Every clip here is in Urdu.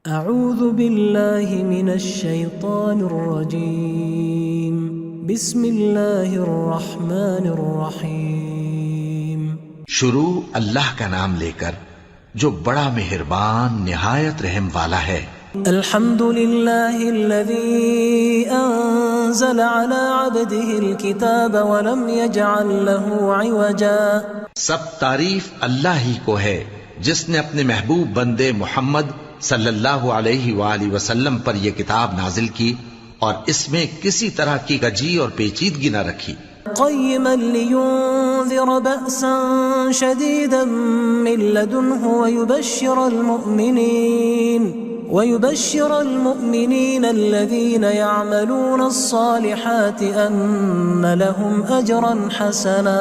اعوذ باللہ من الشیطان الرجیم بسم اللہ الرحمن الرحیم۔ شروع اللہ کا نام لے کر جو بڑا مہربان نہایت رحم والا ہے۔ الحمد للہ الذی انزل علی عبده الكتاب ولم يجعل له عوجا۔ سب تعریف اللہ ہی کو ہے جس نے اپنے محبوب بندے محمد صلی اللہ علیہ وآلہ وسلم پر یہ کتاب نازل کی اور اس میں کسی طرح کی کجی اور پیچیدگی نہ رکھی۔ قیما لینذر بأسا شدیدا من لدنہ ويبشر المؤمنين الذين يعملون الصالحات ان لهم اجرا حسنا۔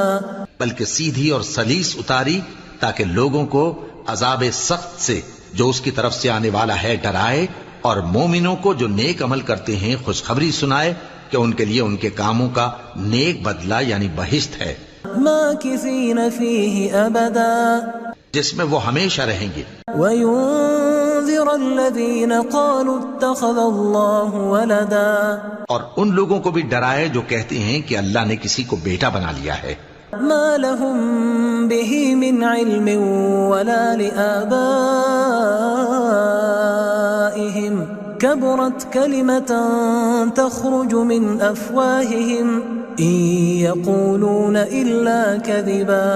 بلکہ سیدھی اور سلیس اتاری تاکہ لوگوں کو عذاب سخت سے جو اس کی طرف سے آنے والا ہے ڈرائے، اور مومنوں کو جو نیک عمل کرتے ہیں خوشخبری سنائے کہ ان کے لیے ان کے کاموں کا نیک بدلہ یعنی بہشت ہے، ماکثین فیہ ابدا، جس میں وہ ہمیشہ رہیں گے۔ وینذر الذین قالوا اتخذ اللہ ولدا، اور ان لوگوں کو بھی ڈرائے جو کہتے ہیں کہ اللہ نے کسی کو بیٹا بنا لیا ہے۔ ما لهم به من علم ولا لآبائهم كبرت كلمة تخرج من أفواههم إن يقولون إلا كذبا۔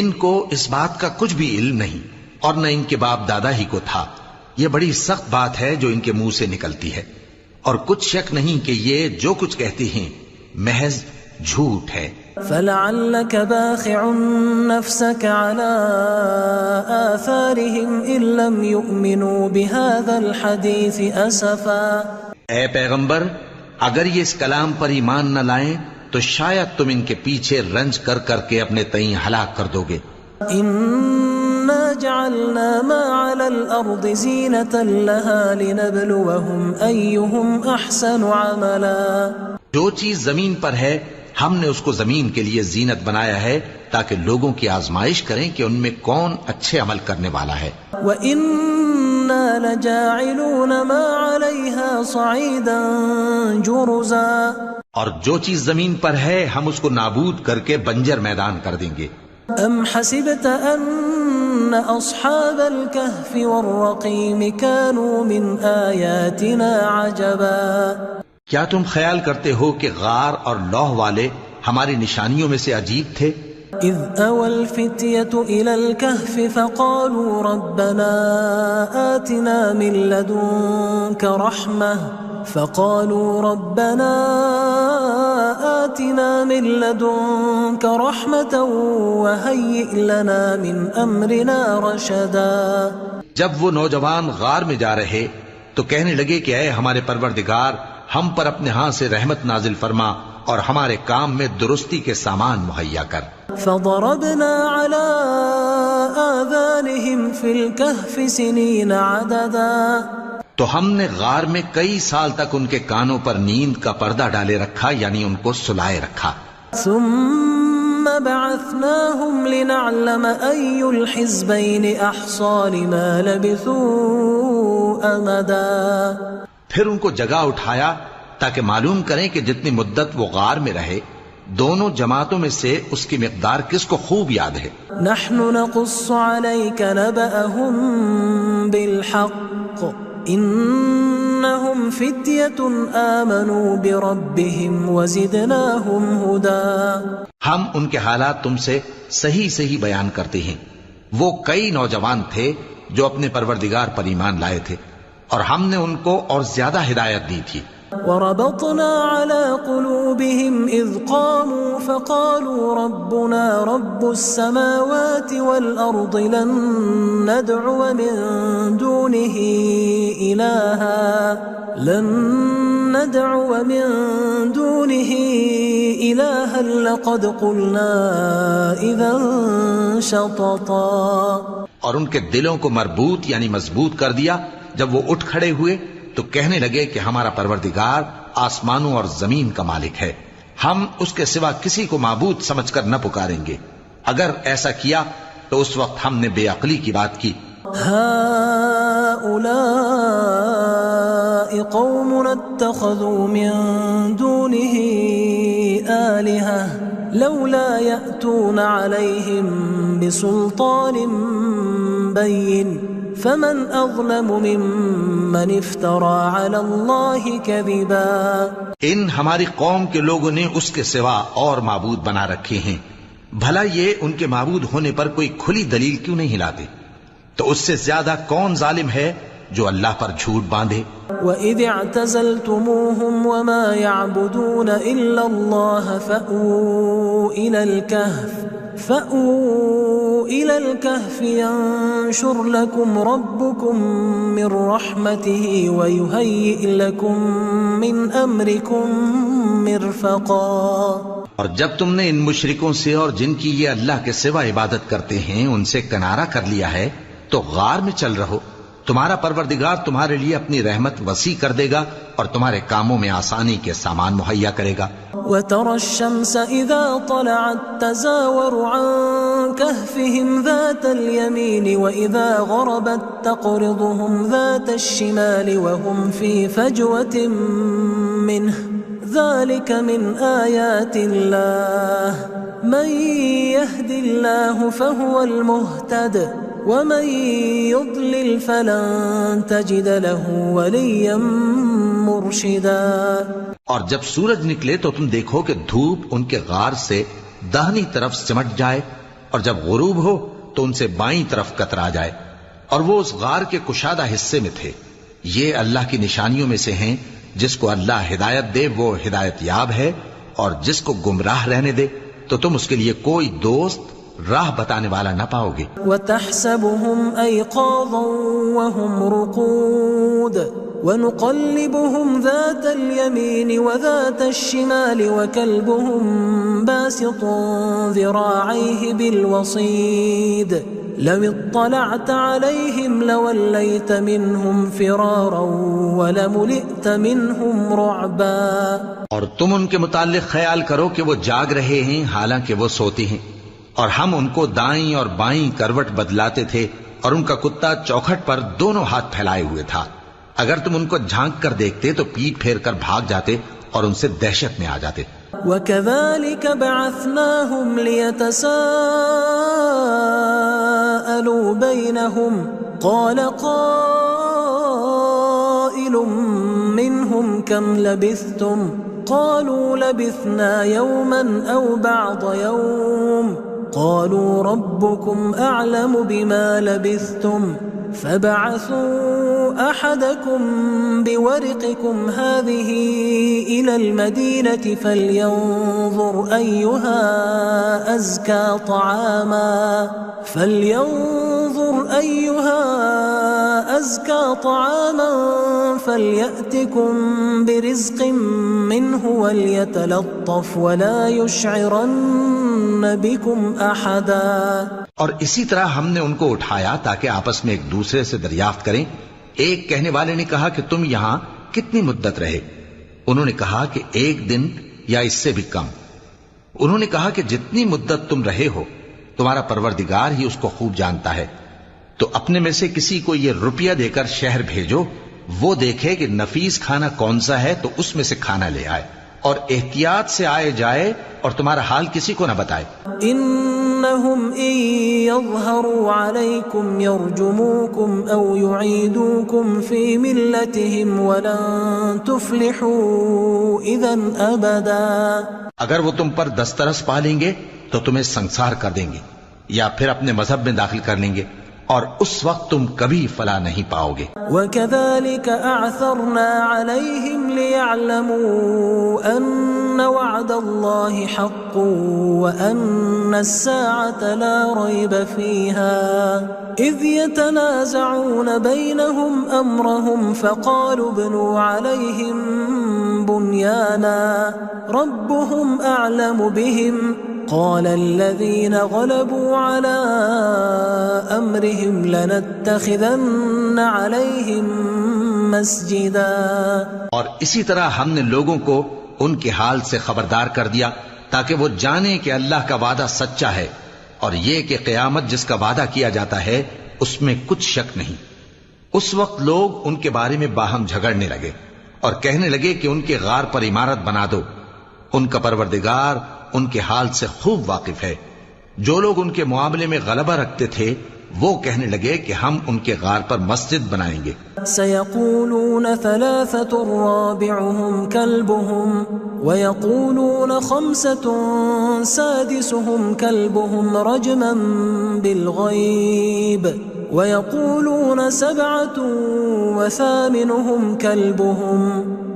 ان کو اس بات کا کچھ بھی علم نہیں اور نہ ان کے باپ دادا ہی کو تھا، یہ بڑی سخت بات ہے جو ان کے منہ سے نکلتی ہے، اور کچھ شک نہیں کہ یہ جو کچھ کہتے ہیں محض جھوٹ ہے۔ فلعلك باخع نفسك على آثارهم إن لم يؤمنوا بهذا الحديث أسفا۔ اے پیغمبر، اگر یہ اس کلام پر ایمان نہ لائیں تو شاید تم ان کے پیچھے رنج کر کر کے اپنے تئیں ہلاک کر دو گے۔ إنا جعلنا ما على الأرض زينة لها لنبلوهم أيهم أحسن عملا۔ جو چیز زمین پر ہے ہم نے اس کو زمین کے لیے زینت بنایا ہے تاکہ لوگوں کی آزمائش کریں کہ ان میں کون اچھے عمل کرنے والا ہے۔ وَإِنَّا لَجَاعِلُونَ مَا عَلَيْهَا صَعِيدًا جُرُزًا، اور جو چیز زمین پر ہے ہم اس کو نابود کر کے بنجر میدان کر دیں گے۔ أَمْ حَسِبْتَ أَنَّ أَصْحَابَ الْكَهْفِ وَالرَّقِيمِ كَانُوا مِنْ آيَاتِنَا عَجَبًا۔ کیا تم خیال کرتے ہو کہ غار اور لوح والے ہماری نشانیوں میں سے عجیب تھے؟ اذ اوى الفتية الى الكهف فقالوا ربنا آتنا من لدنك رحمة وهيئ لنا من امرنا رشدا۔ جب وہ نوجوان غار میں جا رہے تو کہنے لگے کہ اے ہمارے پروردگار، ہم پر اپنے ہاں سے رحمت نازل فرما اور ہمارے کام میں درستی کے سامان مہیا کر۔ فضربنا على آذانهم في الكهف سنين عددا، تو ہم نے غار میں کئی سال تک ان کے کانوں پر نیند کا پردہ ڈالے رکھا، یعنی ان کو سلائے رکھا۔ ثم بعثناهم لنعلم أي الحزبين أحصى لما لبثوا أمدا، پھر ان کو جگہ اٹھایا تاکہ معلوم کریں کہ جتنی مدت وہ غار میں رہے دونوں جماعتوں میں سے اس کی مقدار کس کو خوب یاد ہے۔ نحن نقص عليك نبأهم بالحق إنهم فتية آمنوا بربهم وزدناهم هدى۔ ہم ان کے حالات تم سے صحیح صحیح بیان کرتے ہیں، وہ کئی نوجوان تھے جو اپنے پروردگار پر ایمان لائے تھے اور ہم نے ان کو اور زیادہ ہدایت دی تھی۔ وربطنا على قلوبهم إذ قاموا فقالوا ربنا رب السماوات والأرض لن ندعو من دونه إلها لقد قلنا إذا شططا۔ اور ان کے دلوں کو مربوط یعنی مضبوط کر دیا۔ جب وہ اٹھ کھڑے ہوئے تو کہنے لگے کہ ہمارا پروردگار آسمانوں اور زمین کا مالک ہے، ہم اس کے سوا کسی کو معبود سمجھ کر نہ پکاریں گے۔ اگر ایسا کیا تو اس وقت ہم نے بے عقلی کی بات کی۔ هؤلاء هؤلاء قوم اتخذوا من دونه آلهة لولا يأتون عليهم بسلطان بين فمن أظلم ممن افترى على الله كذبا. ان ہماری قوم کے لوگوں نے اس کے سوا اور معبود بنا رکھے ہیں، بھلا یہ ان کے معبود ہونے پر کوئی کھلی دلیل کیوں نہیں لاتے؟ تو اس سے زیادہ کون ظالم ہے جو اللہ پر جھوٹ باندھے؟ وَإِذِ اعْتَزَلْتُمُوهُمْ وَمَا يَعْبُدُونَ إِلَّا اللَّهَ فَأْوُوا إِلَى الْكَهْفِ يَنشُرْ لَكُمْ رَبُّكُمْ مِنْ رَحْمَتِهِ وَيُهَيِّئْ لَكُمْ مِنْ أَمْرِكُمْ مِرْفَقًا. اور جب تم نے ان مشرکوں سے اور جن کی یہ اللہ کے سوا عبادت کرتے ہیں ان سے کنارہ کر لیا ہے تو غار میں چل رہو، تمہارا پروردگار تمہارے لیے اپنی رحمت وسیع کر دے گا اور تمہارے کاموں میں آسانی کے سامان مہیا کرے گا. وَتَرَى الشَّمْسَ إِذَا طَلَعَتْ تَزَاوَرُ عَنْ كَهْفِهِمْ ذَاتَ الْيَمِينِ وَإِذَا غَرَبَتْ تَقْرِضُهُمْ ذَاتَ الشِّمَالِ وَهُمْ فِي فَجْوَةٍ مِّنْهُ ذَلِكَ مِنْ آيَاتِ اللَّهِ مَنْ يَهْدِ اللَّهُ فَهُوَ الْمُهْتَدِ وَمَنْ يُضْلِلْ فَلَنْ تَجِدَ لَهُ وَلِيًّا مُرْشِدًا. اور جب سورج نکلے تو تم دیکھو کہ دھوپ ان کے غار سے داہنی طرف سمٹ جائے اور جب غروب ہو تو ان سے بائیں طرف کترا جائے اور وہ اس غار کے کشادہ حصے میں تھے. یہ اللہ کی نشانیوں میں سے ہیں، جس کو اللہ ہدایت دے وہ ہدایت یاب ہے اور جس کو گمراہ رہنے دے تو تم اس کے لیے کوئی دوست راہ بتانے والا نہ پاؤ گے. وَتَحْسَبُهُمْ أَيْقَاظًا وَهُمْ رُقُودٌ وَنُقَلِّبُهُمْ ذَاتَ الْيَمِينِ وَذَاتَ الشِّمَالِ وَكَلْبُهُمْ بَاسِطٌ ذِرَاعَيْهِ بِالْوَصِيدِ لَوِ اطَّلَعْتَ عَلَيْهِمْ لَوَلَّيْتَ مِنْهُمْ فِرَارًا وَلَمُلِئْتَ مِنْهُمْ رُعْبًا. اور تم ان کے متعلق خیال کرو کہ وہ جاگ رہے ہیں حالانکہ وہ سوتے ہیں، اور ہم ان کو دائیں اور بائیں کروٹ بدلاتے تھے اور ان کا کتا چوکھٹ پر دونوں ہاتھ پھیلائے ہوئے تھا. اگر تم ان کو جھانک کر دیکھتے تو پیٹ پھیر کر بھاگ جاتے اور ان سے دہشت میں آ جاتے. وَكَذَلِكَ بَعَثْنَاهُمْ لِيَتَسَاءَلُوا بَيْنَهُمْ قَالَ قَائِلٌ مِّنْهُمْ كَمْ لَبِثْتُمْ قَالُوا لَبِثْنَا يَوْمًا أَوْ بَعْضَ يَوْمٍ قَالُوا رَبُّكُمْ أَعْلَمُ بِمَا لَبِثْتُمْ فَبَعَثُوا أَحَدَكُمْ بِوَرِقِكُمْ هَذِهِ إِلَى الْمَدِينَةِ فَلْيَنظُرْ أَيُّهَا أَزْكَى طَعَامًا فَلْيَأْتِكُمْ بِرِزْقٍ مِّنْهُ وَلْيَتَلَطَّفْ وَلَا يُشْعِرَنَّ بِكُمْ أَحَدًا. اور اسی طرح ہم نے ان کو اٹھایا تاکہ آپس میں ایک دوسرے سے دریافت کریں. ایک کہنے والے نے کہا کہ تم یہاں کتنی مدت رہے؟ انہوں نے کہا کہ 1 دن یا اس سے بھی کم. انہوں نے کہا کہ جتنی مدت تم رہے ہو تمہارا پروردگار ہی اس کو خوب جانتا ہے. تو اپنے میں سے کسی کو یہ روپیہ دے کر شہر بھیجو، وہ دیکھے کہ نفیس کھانا کون سا ہے تو اس میں سے کھانا لے آئے اور احتیاط سے آئے جائے اور تمہارا حال کسی کو نہ بتائے. إنهم إن يظهروا عليكم يرجموكم أو يعيدوكم في ملتهم ولن تفلحوا إذا أبدا. اگر وہ تم پر دسترس پا لیں گے تو تمہیں سنسار کر دیں گے یا پھر اپنے مذہب میں داخل کر لیں گے اور اس وقت تم کبھی فلاح نہیں پاؤ گے. وَكَذَلِكَ أَعْثَرْنَا عَلَيْهِمْ لِيَعْلَمُوا أَنَّ وَعْدَ اللَّهِ حَقٌّ وَأَنَّ السَّاعَةَ لَا رَيْبَ فِيهَا إِذْ يَتَنَازَعُونَ بَيْنَهُمْ أَمْرَهُمْ فَقَالُوا ابْنُوا عَلَيْهِمْ بُنْيَانًا رَبُّهُمْ أَعْلَمُ بِهِمْ قال الذين غلبوا على أمرهم لنتخذن عليهم مسجدا. اور اسی طرح ہم نے لوگوں کو ان کے حال سے خبردار کر دیا تاکہ وہ جانیں کہ اللہ کا وعدہ سچا ہے اور یہ کہ قیامت جس کا وعدہ کیا جاتا ہے اس میں کچھ شک نہیں. اس وقت لوگ ان کے بارے میں باہم جھگڑنے لگے اور کہنے لگے کہ ان کے غار پر عمارت بنا دو. ان کا پروردگار ان کے حال سے خوب واقف ہے. جو لوگ ان کے معاملے میں غلبہ رکھتے تھے وہ کہنے لگے کہ ہم ان کے غار پر مسجد بنائیں گے. سيقولون 3 رابعهم كلبهم ويقولون 5 سادسهم كلبهم رجما بالغيب ويقولون 7 وثامنهم كلبهم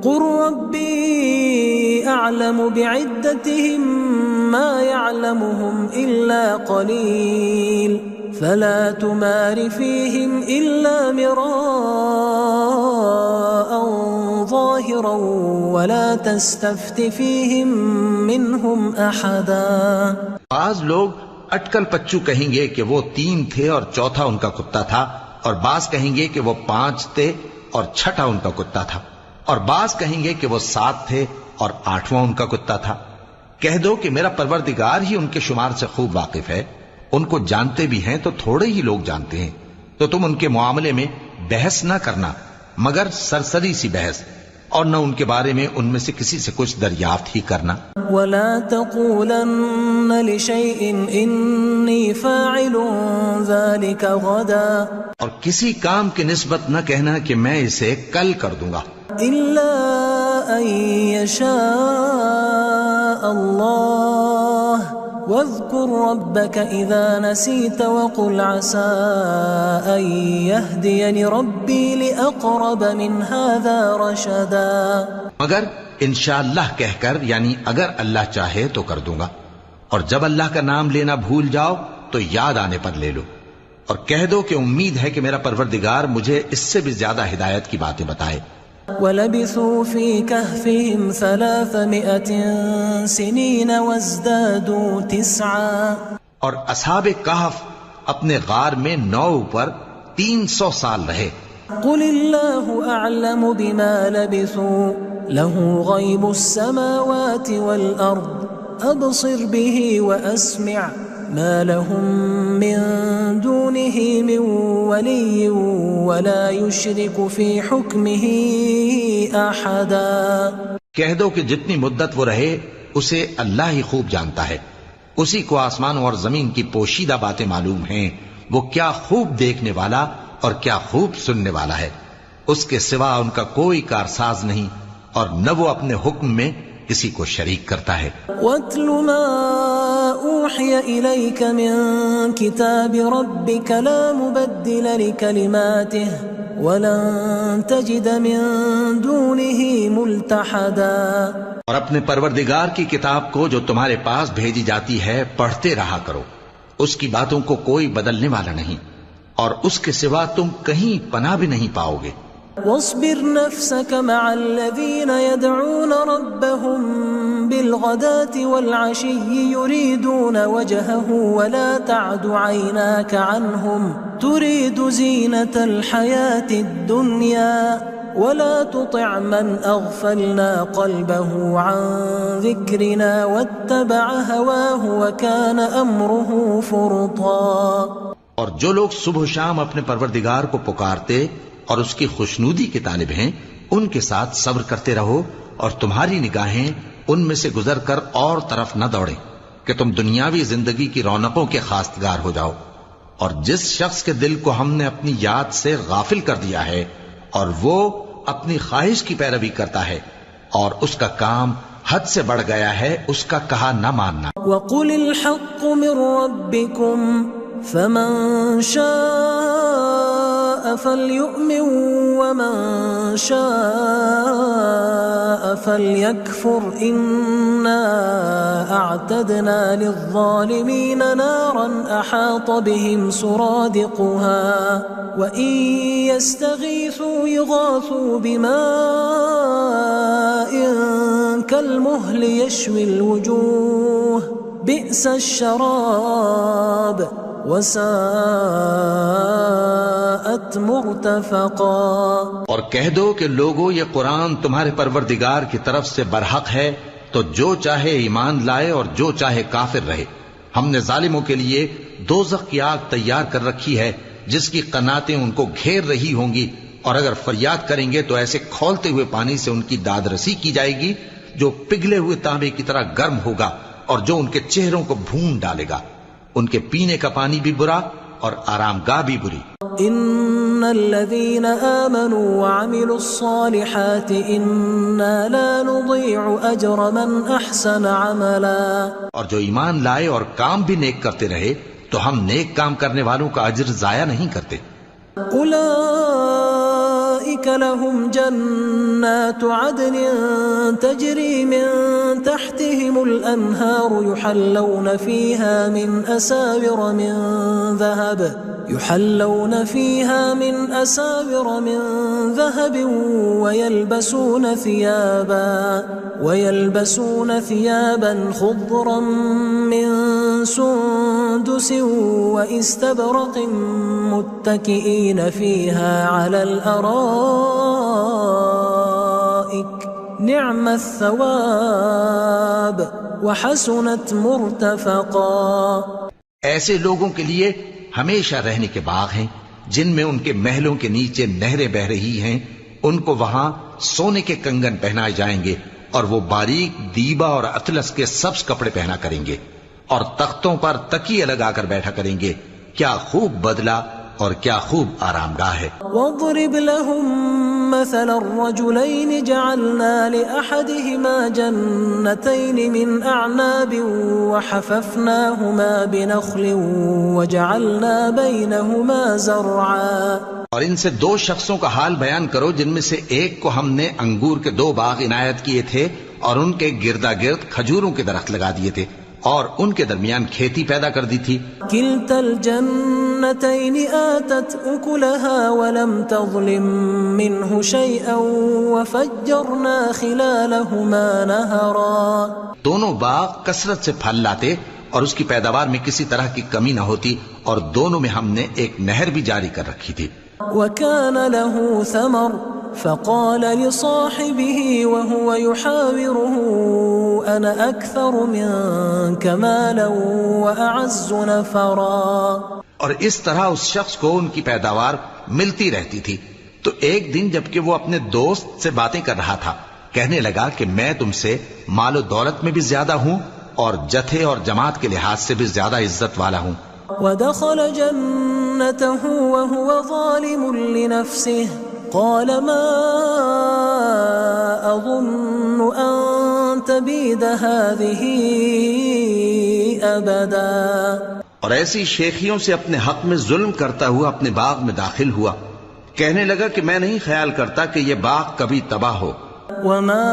قل ربي أعلم بعدتهم ما يعلمهم إلا قليل فلا تمار فيهم إلا مراء ظاهرا ولا تستفت فيهم منهم أحدا. بعض لوگ اٹکل پچو کہیں گے کہ وہ 3 تھے اور چوتھا ان کا کتا تھا، اور بعض کہیں گے کہ وہ 5 تھے اور چھٹا ان کا کتا تھا، اور بعض کہیں گے کہ وہ 7 تھے اور 8واں ان کا کتا تھا. کہہ دو کہ میرا پروردگار ہی ان کے شمار سے خوب واقف ہے. ان کو جانتے بھی ہیں تو تھوڑے ہی لوگ جانتے ہیں. تو تم ان کے معاملے میں بحث نہ کرنا مگر سرسری سی بحث، اور نہ ان کے بارے میں ان میں سے کسی سے کچھ دریافت ہی کرنا. ولا تقولن لشيء إني فاعل ذلك غدا، اور کسی کام کی نسبت نہ کہنا کہ میں اسے کل کر دوں گا، إلا أن يشاء الله واذكر ربك إذا نسيت وقل عسى أن يهديني ربي لأقرب من هذا رشدا. مگر انشاءاللہ کہہ کر، یعنی اگر اللہ چاہے تو کر دوں گا، اور جب اللہ کا نام لینا بھول جاؤ تو یاد آنے پر لے لو، اور کہہ دو کہ امید ہے کہ میرا پروردگار مجھے اس سے بھی زیادہ ہدایت کی باتیں بتائے. وَلَبِثُوا فِي كَهْفِهِمْ 300 سِنِينَ وَازْدَادُوا 9. اور اصحاب کہف اپنے غار میں 9 پر 300 سال رہے. قُلِ اللَّهُ أَعْلَمُ بِمَا لَبِثُوا لَهُ غَيْبُ السَّمَاوَاتِ وَالْأَرْضِ أَبْصِرْ بِهِ وَأَسْمِعْ ما لهم من دونه من ولي ولا يشرك في حكمه أحدا. کہہ دو کہ جتنی مدت وہ رہے اسے اللہ ہی خوب جانتا ہے. اسی کو آسمانوں اور زمین کی پوشیدہ باتیں معلوم ہیں. وہ کیا خوب دیکھنے والا اور کیا خوب سننے والا ہے. اس کے سوا ان کا کوئی کارساز نہیں، اور نہ وہ اپنے حکم میں کسی کو شریک کرتا ہے. وَاتْلُ مَا أُوحِيَ إِلَيْكَ مِن كِتَابِ رَبِّكَ لَا مُبَدِّلَ لِكَلِمَاتِهِ وَلَن تَجِدَ مِن دُونِهِ مُلْتَحَدًا. اور اپنے پروردگار کی کتاب کو جو تمہارے پاس بھیجی جاتی ہے پڑھتے رہا کرو. اس کی باتوں کو کوئی بدلنے والا نہیں، اور اس کے سوا تم کہیں پناہ بھی نہیں پاؤ گے. واصبر نفسك مع الذين يدعون ربهم بالغداة والعشي يريدون وجهه ولا تعد عيناك عنهم تريد زينة الحياة الدنيا ولا تطع من أغفلنا قلبه عن ذكرنا واتبع هواه وكان أمره فرطا. اور جو لوگ صبح و شام اپنے پروردگار کو پکارتے اور اس کی خوشنودی کے طالب ہیں ان کے ساتھ صبر کرتے رہو، اور تمہاری نگاہیں ان میں سے گزر کر اور طرف نہ دوڑیں کہ تم دنیاوی زندگی کی رونقوں کے خواستگار ہو جاؤ. اور جس شخص کے دل کو ہم نے اپنی یاد سے غافل کر دیا ہے اور وہ اپنی خواہش کی پیروی کرتا ہے اور اس کا کام حد سے بڑھ گیا ہے، اس کا کہا نہ ماننا. وَقُلِ الْحَقُّ مِن رَّبِّكُمْ فَمَن شَاءَ فَلْيُؤْمِن وَمَن شَاءَ فَلْيَكْفُرْ إِنَّا أَعْتَدْنَا لِلظَّالِمِينَ نَارًا أَحَاطَ بِهِمْ سُرَادِقُهَا وَإِن يَسْتَغِيثُوا يُغَاثُوا بِمَاءٍ كَالْمُهْلِ يَشْوِي الْوُجُوهَ بِئْسَ الشَّرَابُ وَسَاءَتْ مُرْتَفَقًا. اور کہہ دو کہ لوگو یہ قرآن تمہارے پروردگار کی طرف سے برحق ہے، تو جو چاہے ایمان لائے اور جو چاہے کافر رہے. ہم نے ظالموں کے لیے دوزخ کی آگ تیار کر رکھی ہے جس کی قناتیں ان کو گھیر رہی ہوں گی، اور اگر فریاد کریں گے تو ایسے کھولتے ہوئے پانی سے ان کی داد رسی کی جائے گی جو پگھلے ہوئے تانبے کی طرح گرم ہوگا اور جو ان کے چہروں کو بھون ڈالے گا۔ ان کے پینے کا پانی بھی برا اور آرام گاہ بھی بری۔ ان الذين آمنوا وعملوا الصالحات انا لا نضيع اجر من احسن عملا، اور جو ایمان لائے اور کام بھی نیک کرتے رہے تو ہم نیک کام کرنے والوں کا اجر ضائع نہیں کرتے۔ اولئك لهم جنات عدن تجري من تحتهم الانهار يحلون فيها من أساور من ذهب ويلبسون ثيابا خضرا من سندس واستبرق متكئين فيها على الأرائك نعم الثواب وحسنت مرتفقا۔ ایسے لوگوں کے لیے ہمیشہ رہنے کے باغ ہیں جن میں ان کے محلوں کے نیچے نہریں بہ رہی ہیں، ان کو وہاں سونے کے کنگن پہنائے جائیں گے اور وہ باریک دیبا اور اطلس کے سبز کپڑے پہنا کریں گے اور تختوں پر تکیے لگا کر بیٹھا کریں گے۔ کیا خوب بدلہ اور کیا خوب آرام گاہ ہے۔ وَاضْرِبْ لَهُمْ مَثَلَ الرَّجُلَيْنِ جَعَلْنَا لِأَحَدِهِمَا جَنَّتَيْنِ مِنْ أَعْنَابٍ وَحَفَفْنَاهُمَا بِنَخْلٍ وَجَعَلْنَا بَيْنَهُمَا زَرْعًا۔ اور ان سے دو شخصوں کا حال بیان کرو جن میں سے ایک کو ہم نے انگور کے 2 باغ عنایت کیے تھے اور ان کے گردا گرد کھجوروں کے درخت لگا دیے تھے اور ان کے درمیان کھیتی پیدا کر دی تھی۔ كلتا الجنتين آتت أكلها ولم تظلم منه شيئا وفجرنا خلالهما نهرا۔ دونوں باغ کثرت سے پھل لاتے اور اس کی پیداوار میں کسی طرح کی کمی نہ ہوتی، اور دونوں میں ہم نے ایک نہر بھی جاری کر رکھی تھی۔ وكان له ثمر فقال لصاحبه وهو يحاوره أنا أكثر منك مالا وأعز نفرا۔ اور اس طرح اس شخص کو ان کی پیداوار ملتی رہتی تھی، تو ایک دن جبکہ وہ اپنے دوست سے باتیں کر رہا تھا کہنے لگا کہ میں تم سے مال و دولت میں بھی زیادہ ہوں اور جتھے اور جماعت کے لحاظ سے بھی زیادہ عزت والا ہوں۔ ودخل جنته وهو ظالم لنفسه قال ما أظن أن تبيد هذه أبدا۔ اور ایسی شیخیوں سے اپنے حق میں ظلم کرتا ہوا اپنے باغ میں داخل ہوا، کہنے لگا کہ میں نہیں خیال کرتا کہ یہ باغ کبھی تباہ ہو۔ وما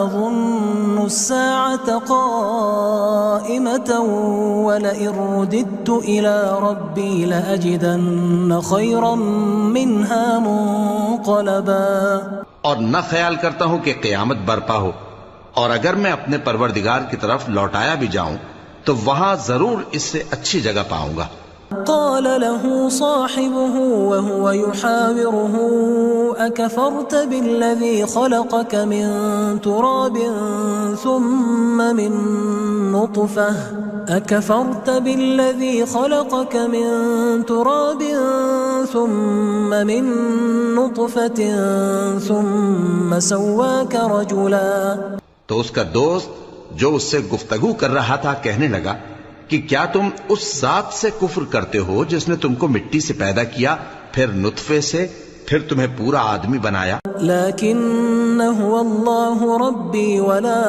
أظن الساعة قائمة ولئن رددت إلى ربي لأجدن خيرا منها منقلبا۔ اور نہ خیال کرتا ہوں کہ قیامت برپا ہو، اور اگر میں اپنے پروردگار کی طرف لوٹایا بھی جاؤں تو وہاں ضرور اس سے اچھی جگہ پاؤں گا۔ قال له صاحبه وهو يحاوره أكفرت بالذي خلقك من تراب ثم من نطفة ثم سواك رجلا۔ تو اس کا دوست جو اس سے گفتگو کر رہا تھا کہنے لگا کہ کیا تم اس ذات سے کفر کرتے ہو جس نے تم کو مٹی سے پیدا کیا، پھر نطفے سے، پھر تمہیں پورا آدمی بنایا؟ لیکن هو اللہ ربی ولا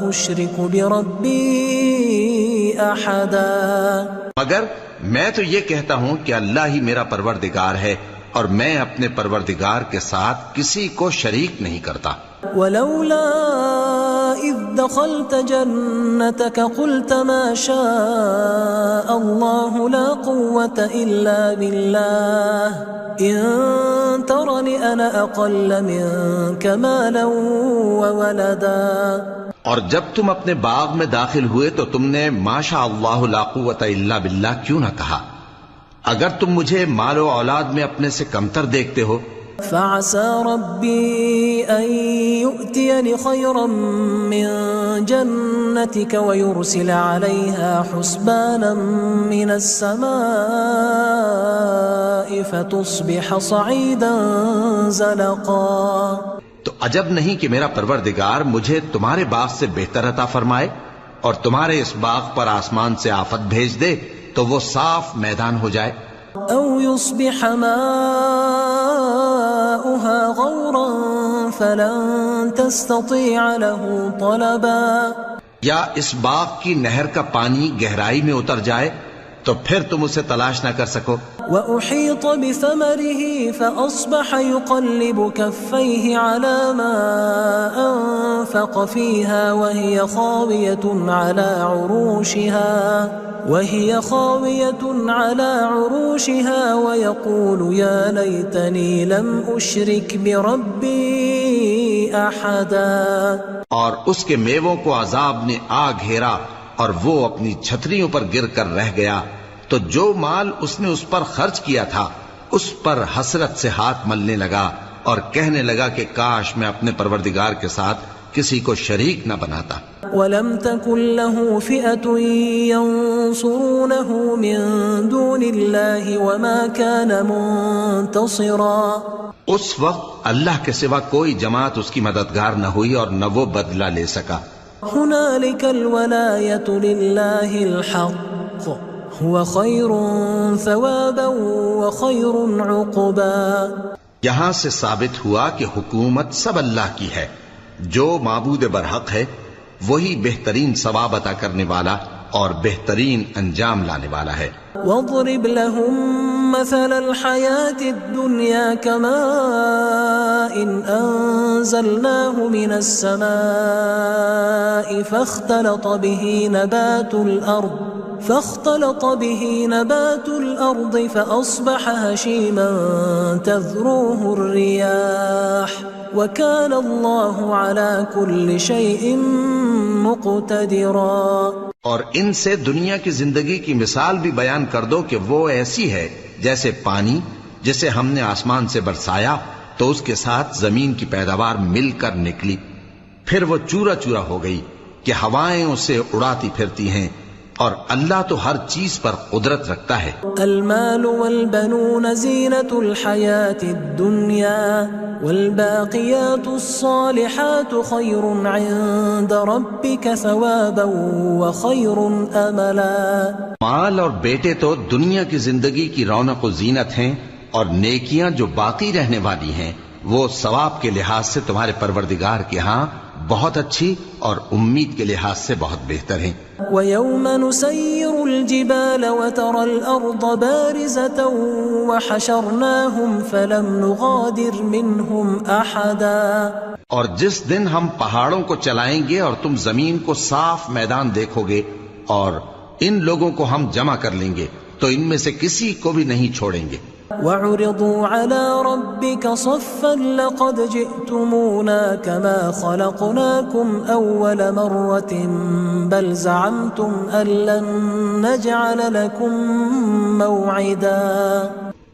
اشرک بربی احدا۔ مگر میں تو یہ کہتا ہوں کہ اللہ ہی میرا پروردگار ہے اور میں اپنے پروردگار کے ساتھ کسی کو شریک نہیں کرتا۔ ولولا إذ دخلت جنتك قلت ما شاء الله لا قوة إلا بالله إن ترني أنا أقل منك مالا وولدا۔ اور جب تم اپنے باغ میں داخل ہوئے تو تم نے ما شاء اللہ لا قوت الا باللہ کیوں نہ کہا؟ اگر تم مجھے مال و اولاد میں اپنے سے کمتر دیکھتے ہو فعسى ربي أن يؤتيني خيرا من جنتك ويرسل عليها حسبانا من السماء فتصبح صعيدا زلقا. تو عجب نہیں کہ میرا پروردگار مجھے تمہارے باغ سے بہتر عطا فرمائے اور تمہارے اس باغ پر آسمان سے آفت بھیج دے تو وہ صاف میدان ہو جائے. أو يصبح ماؤها غورا فلن تستطيع له طلبا. یا اس باغ کی نہر کا پانی گہرائی میں اتر جائے تو پھر تم اسے تلاش نہ کر سکو. وأحيط بثمره فأصبح يقلب كفيه على ما أنفق فيها وهي خاوية على عروشها ويقول يا ليتني لم أشرك بربي أحدا. اور اس کے میووں کو عذاب نے آ گھیرا اور وہ اپنی چھتریوں پر گر کر رہ گیا تو جو مال اس نے اس پر خرچ کیا تھا اس پر حسرت سے ہاتھ ملنے لگا اور کہنے لگا کہ کاش میں اپنے پروردگار کے ساتھ کسی کو شریک نہ بناتا. وَلَمْ تَكُنْ لَهُ فِئَةٌ يَنْصُرُونَهُ مِنْ دُونِ اللَّهِ وَمَا كَانَ مُنْتَصِرًا. اس وقت اللہ کے سوا کوئی جماعت اس کی مددگار نہ ہوئی اور نہ وہ بدلہ لے سکا. هُنَالِكَ الْوَلَایَةُ لِلَّهِ الْحَقِّ هُوَ خَيْرٌ ثَوَابًا وَخَيْرٌ عُقْبًا. یہاں سے ثابت ہوا کہ حکومت سب اللہ کی ہے. جو معبود برحق ہے وہی بہترین ثواب عطا کرنے والا اور بہترین انجام لانے والا ہے. وَاضْرِبْ لَهُمْ مَثَلَ الْحَيَاةِ الدُّنْيَا كَمَاءٍ أَنزَلْنَاهُ مِنَ السَّمَاءِ فاختلط به نبات الأرض فأصبح هشيما تذروه الرياح وكان الله على كل شيء مقتدرا. اور ان سے دنیا کی زندگی کی مثال بھی بیان کر دو کہ وہ ایسی ہے جیسے پانی جسے ہم نے آسمان سے برسایا تو اس کے ساتھ زمین کی پیداوار مل کر نکلی پھر وہ چورا چورا ہو گئی کہ ہوائیں اسے اڑاتی پھرتی ہیں اور اللہ تو ہر چیز پر قدرت رکھتا ہے. المال والبنون زینة الحیاة الدنیا والباقیات الصالحات خیر عند ربک ثوابا وخیر املا. مال اور بیٹے تو دنیا کی زندگی کی رونق و زینت ہیں اور نیکیاں جو باقی رہنے والی ہیں وہ ثواب کے لحاظ سے تمہارے پروردگار کے ہاں بہت اچھی اور امید کے لحاظ سے بہت بہتر ہیں. وَيَوْمَ نُسَيِّرُ الْجِبَالَ وَتَرَى الْأَرْضَ بَارِزَةً وَحَشَرْنَاهُمْ فَلَمْ نُغَادِرْ مِنْهُمْ أَحَدًا. اور جس دن ہم پہاڑوں کو چلائیں گے اور تم زمین کو صاف میدان دیکھو گے اور ان لوگوں کو ہم جمع کر لیں گے تو ان میں سے کسی کو بھی نہیں چھوڑیں گے. وَعُرِضُوا عَلَى رَبِّكَ صَفًّا لَقَدْ جِئْتُمُونَا كَمَا خَلَقْنَاكُمْ أَوَّلَ مَرَّةٍ بَلْ زَعَمْتُمْ أَن لَّن نَّجْعَلَ لَكُم مَّوْعِدًا.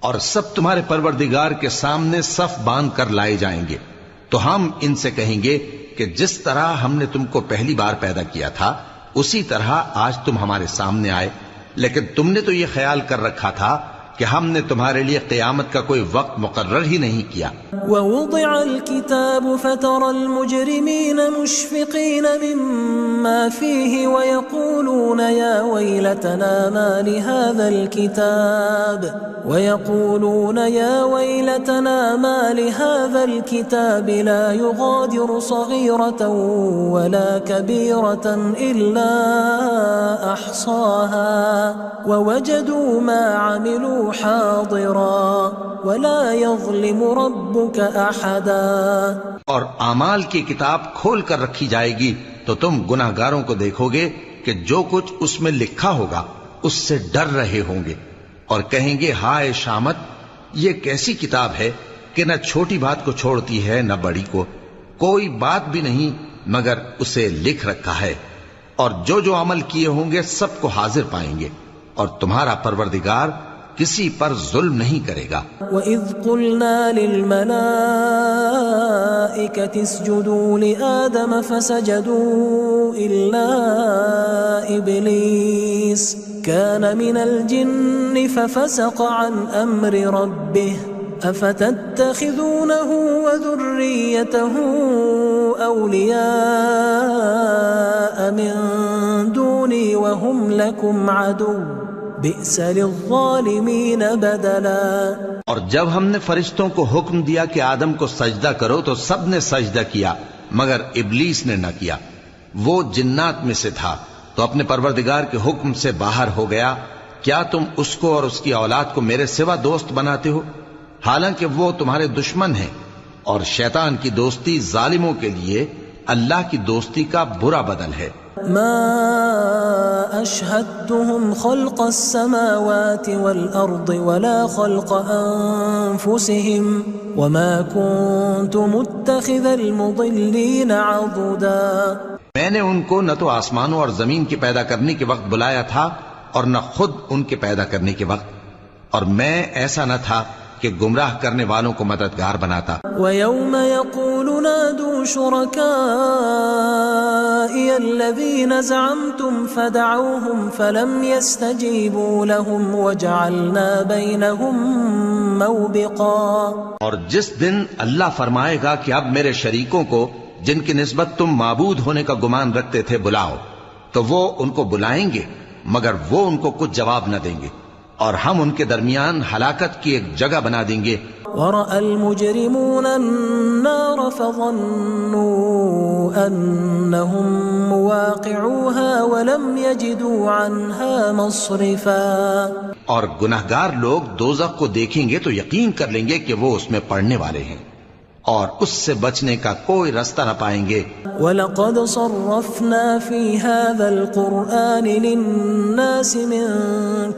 اور سب تمہارے پروردگار کے سامنے صف باندھ کر لائے جائیں گے تو ہم ان سے کہیں گے کہ جس طرح ہم نے تم کو پہلی بار پیدا کیا تھا اسی طرح آج تم ہمارے سامنے آئے لیکن تم نے تو یہ خیال کر رکھا تھا کہ ہم نے تمہارے لیے قیامت کا کوئی وقت مقرر ہی نہیں کیا. وَوُضِعَ الْكِتَابُ فَتَرَى الْمُجْرِمِينَ مُشْفِقِينَ مِمَّا فِيهِ وَيَقُولُونَ يَا وَيْلَتَنَا مَا لِهَذَا الْكِتَابِ لَا يُغَادِرُ صَغِيرَةً وَلَا كَبِيرَةً إِلَّا أَحْصَاهَا وَوَجَدُوا مَا عَمِلُوا حَاضِرًا وَلَا يَظْلِمُ رَبُّكَ أَحَدًا. اور اعمال کی کتاب کھول کر رکھی جائے گی تو تم گناہگاروں کو دیکھو گے کہ جو کچھ اس میں لکھا ہوگا اس سے ڈر رہے ہوں گے اور کہیں گے ہائے شامت یہ کیسی کتاب ہے کہ نہ چھوٹی بات کو چھوڑتی ہے نہ بڑی کو کوئی بات بھی نہیں مگر اسے لکھ رکھا ہے اور جو جو عمل کیے ہوں گے سب کو حاضر پائیں گے اور تمہارا پروردگار کسی پر ظلم نہیں کرے گا۔ وَإِذْ قُلْنَا لِلْمَلَائِكَةِ اسْجُدُوا لِآدَمَ فَسَجَدُوا إِلَّا إِبْلِيسَ كَانَ مِنَ الْجِنِّ فَفَسَقَ عَنْ أَمْرِ رَبِّهِ أَفَتَتَّخِذُونَهُ وَذُرِّيَّتَهُ أَوْلِيَاءَ مِن دُونِي وَهُمْ لَكُمْ عَدُوٌّ بئس للظالمین بدلا۔ اور جب ہم نے فرشتوں کو حکم دیا کہ آدم کو سجدہ کرو تو سب نے سجدہ کیا مگر ابلیس نے نہ کیا، وہ جنات میں سے تھا تو اپنے پروردگار کے حکم سے باہر ہو گیا۔ کیا تم اس کو اور اس کی اولاد کو میرے سوا دوست بناتے ہو، حالانکہ وہ تمہارے دشمن ہیں، اور شیطان کی دوستی ظالموں کے لیے اللہ کی دوستی کا برا بدل ہے۔ ما أشهدتهم خلق السماوات والأرض ولا خلق أنفسهم وما كنت متخذ المضلين عضدا۔ میں نے ان کو نہ تو آسمانوں اور زمین کے پیدا کرنے کے وقت بلایا تھا اور نہ خود ان کے پیدا کرنے کے وقت، اور میں ایسا نہ تھا کہ گمراہ کرنے والوں کو مددگار بناتا۔ وَيَوْمَ يَقُولُ نَادُوا شُرَكَائِيَ الَّذِينَ زَعَمْتُمْ فَدَعَوْهُمْ فَلَمْ يَسْتَجِيبُوا لَهُمْ وَجَعَلْنَا بَيْنَهُمْ مَوْبِقًا۔ اور جس دن اللہ فرمائے گا کہ اب میرے شریکوں کو جن کی نسبت تم معبود ہونے کا گمان رکھتے تھے بلاؤ، تو وہ ان کو بلائیں گے مگر وہ ان کو کچھ جواب نہ دیں گے، اور ہم ان کے درمیان ہلاکت کی ایک جگہ بنا دیں گے۔ وَرَأَى الْمُجْرِمُونَ النَّارَ فَظَنُّوا أَنَّهُمْ مُوَاقِعُوهَا وَلَمْ يَجِدُوا عَنْهَا مَصْرِفًا۔ اور گناہگار لوگ دوزخ کو دیکھیں گے تو یقین کر لیں گے کہ وہ اس میں پڑنے والے ہیں، اور اس سے بچنے کا کوئی راستہ نہ پائیں گے۔ وَلَقَدْ صَرَّفْنَا فِي هَذَا الْقُرْآنِ لِلنَّاسِ مِنْ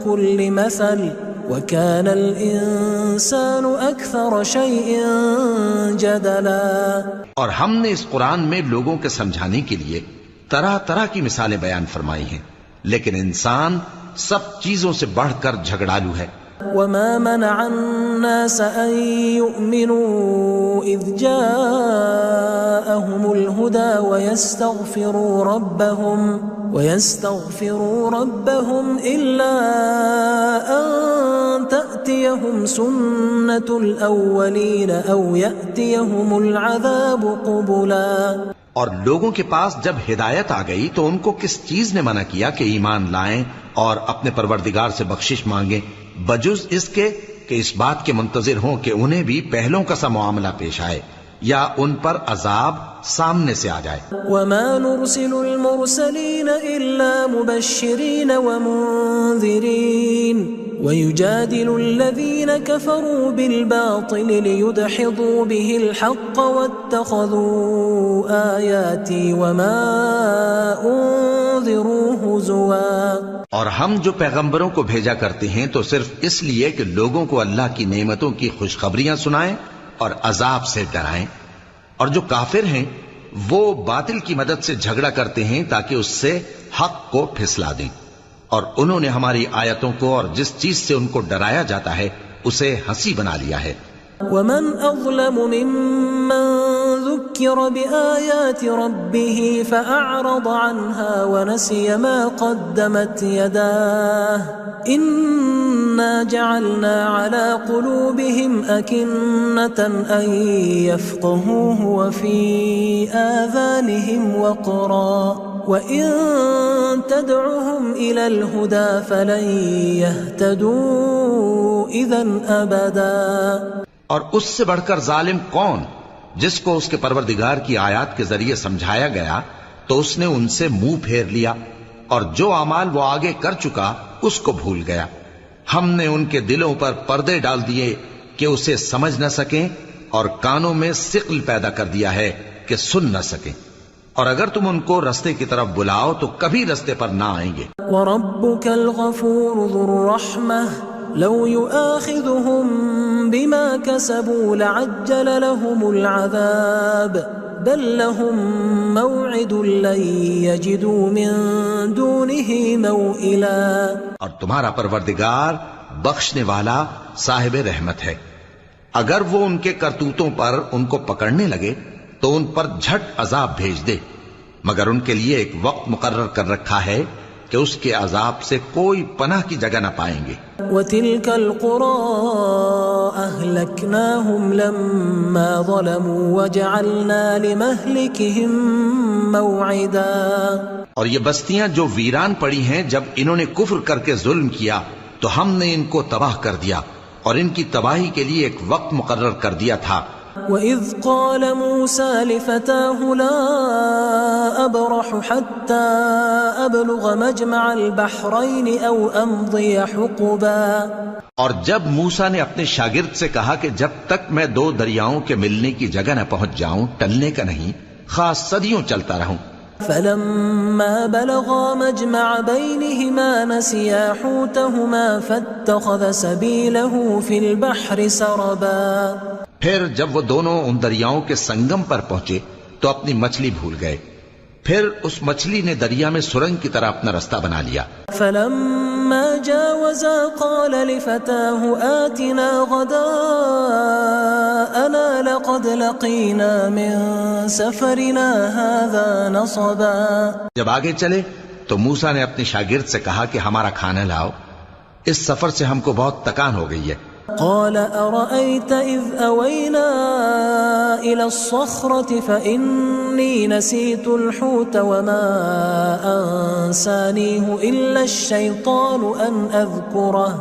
كُلِّ مَثَلٍ وَكَانَ الْإِنسَانُ أَكْثَرَ شَيْءٍ جَدَلًا۔ اور ہم نے اس قرآن میں لوگوں کے سمجھانے کے لیے طرح طرح کی مثالیں بیان فرمائی ہیں، لیکن انسان سب چیزوں سے بڑھ کر جھگڑالو ہے۔ وَمَا مَنَعَ النَّاسَ أَن يُؤْمِنُوا إِذْ جَاءَهُمُ الْهُدَى وَيَسْتَغْفِرُوا رَبَّهُمْ إِلَّا أَن تَأْتِيَهُمْ سُنَّةُ الْأَوَّلِينَ أَوْ يَأْتِيَهُمُ الْعَذَابُ قُبُلًا۔ اور لوگوں کے پاس جب ہدایت آ گئی تو ان کو کس چیز نے منع کیا کہ ایمان لائیں اور اپنے پروردگار سے بخشش مانگیں، بجز اس کے کہ اس بات کے منتظر ہوں کہ انہیں بھی پہلوں کا سا معاملہ پیش آئے یا ان پر عذاب سامنے سے آ جائے۔ وَمَا نُرْسِلُ الْمُرْسَلِينَ إِلَّا مُبَشِّرِينَ وَمُنذِرِينَ وَيُجَادِلُ الَّذِينَ كَفَرُوا بِالْبَاطِلِ لِيُدْحِضُوا بِهِ الْحَقَّ وَاتَّخَذُوا آيَاتِي وَمَا أُنذِرُوا هُزُوًا۔ اور ہم جو پیغمبروں کو بھیجا کرتے ہیں تو صرف اس لیے کہ لوگوں کو اللہ کی نعمتوں کی خوشخبریاں سنائیں اور عذاب سے ڈرائیں، اور جو کافر ہیں وہ باطل کی مدد سے جھگڑا کرتے ہیں تاکہ اس سے حق کو پھسلا دیں، اور انہوں نے ہماری آیتوں کو اور جس چیز سے ان کو ڈرایا جاتا ہے اسے ہنسی بنا لیا ہے۔ وَمَنْ أَظْلَمُ مِمَّنْ ذُكِّرَ بِآيَاتِ رَبِّهِ فَأَعْرَضَ عَنْهَا وَنَسِيَ مَا قَدَّمَتْ يَدَاهُ إِنَّا جَعَلْنَا عَلَى قُلُوبِهِمْ أَكِنَّةً أَن يَفْقَهُوهُ وَفِي آذَانِهِمْ وَقْرًا وَإِن تَدْعُهُمْ إِلَى الْهُدَى فَلَن يَهْتَدُوا إِذًا أَبَدًا۔ اور اس سے بڑھ کر ظالم کون جس کو اس کے پروردگار کی آیات کے ذریعے سمجھایا گیا تو اس نے ان سے منہ پھیر لیا، اور جو اعمال وہ آگے کر چکا اس کو بھول گیا۔ ہم نے ان کے دلوں پر پردے ڈال دیے کہ اسے سمجھ نہ سکیں، اور کانوں میں ثقل پیدا کر دیا ہے کہ سن نہ سکیں، اور اگر تم ان کو رستے کی طرف بلاؤ تو کبھی رستے پر نہ آئیں گے۔ وَرَبُّكَ الْغَفُورُ ذُو الرَّحْمَةِ لَوْ يُؤَاخِذُهُم بِمَا كَسَبُوا لَعَجَّلَ لَهُمُ الْعَذَابَ بَل لَّهُم مَّوْعِدٌ لَّن يَجِدُوا مِن دُونِهِ مَوْئِلًا۔ اور تمہارا پروردگار بخشنے والا صاحب رحمت ہے۔ اگر وہ ان کے کرتوتوں پر ان کو پکڑنے لگے تو ان پر جھٹ عذاب بھیج دے، مگر ان کے لیے ایک وقت مقرر کر رکھا ہے کہ اس کے عذاب سے کوئی پناہ کی جگہ نہ پائیں گے۔ وَتِلْكَ الْقُرَىٰ أَهْلَكْنَاهُمْ لَمَّا ظَلَمُوا وَجَعَلْنَا لِمَهْلِكِهِمْ مَوْعِدًا، اور یہ بستیاں جو ویران پڑی ہیں جب انہوں نے کفر کر کے ظلم کیا تو ہم نے ان کو تباہ کر دیا اور ان کی تباہی کے لیے ایک وقت مقرر کر دیا تھا۔ وَإِذْ قَالَ مُوسَىٰ لِفَتَاهُ لَا أَبْرَحُ حَتَّىٰ أَبْلُغَ مَجْمَعَ الْبَحْرَيْنِ أَوْ أَمْضِيَ حُقُبًا، اور جب موسیٰ نے اپنے شاگرد سے کہا کہ جب تک میں دو دریاؤں کے ملنے کی جگہ نہ پہنچ جاؤں ٹلنے کا نہیں، خاص صدیوں چلتا رہوں۔ فَلَمَّا بَلَغَا مَجْمَعَ بَيْنِهِمَا نَسِيَا حُوتَهُمَا فَاتَّخَذَ سَبِيلَهُ فِي الْبَحْرِ سَرَبًا، پھر جب وہ دونوں ان دریاؤں کے سنگم پر پہنچے تو اپنی مچھلی بھول گئے، پھر اس مچھلی نے دریا میں سرنگ کی طرح اپنا رستہ بنا لیا۔ فَلَمَّا جَاوَزَا قَالَ لِفَتَاهُ آتِنَا غَدَاءَنَا لَقَدْ لَقِينَا مِن سَفَرِنَا هَٰذَا نَصَبًا، جب آگے چلے تو موسیٰ نے اپنے شاگرد سے کہا کہ ہمارا کھانا لاؤ، اس سفر سے ہم کو بہت تکان ہو گئی ہے۔ قال أرأيت إذ أوينا إلى الصخرة فإني نسيت الحوت وما أنسانيه إلا الشيطان أن أذكره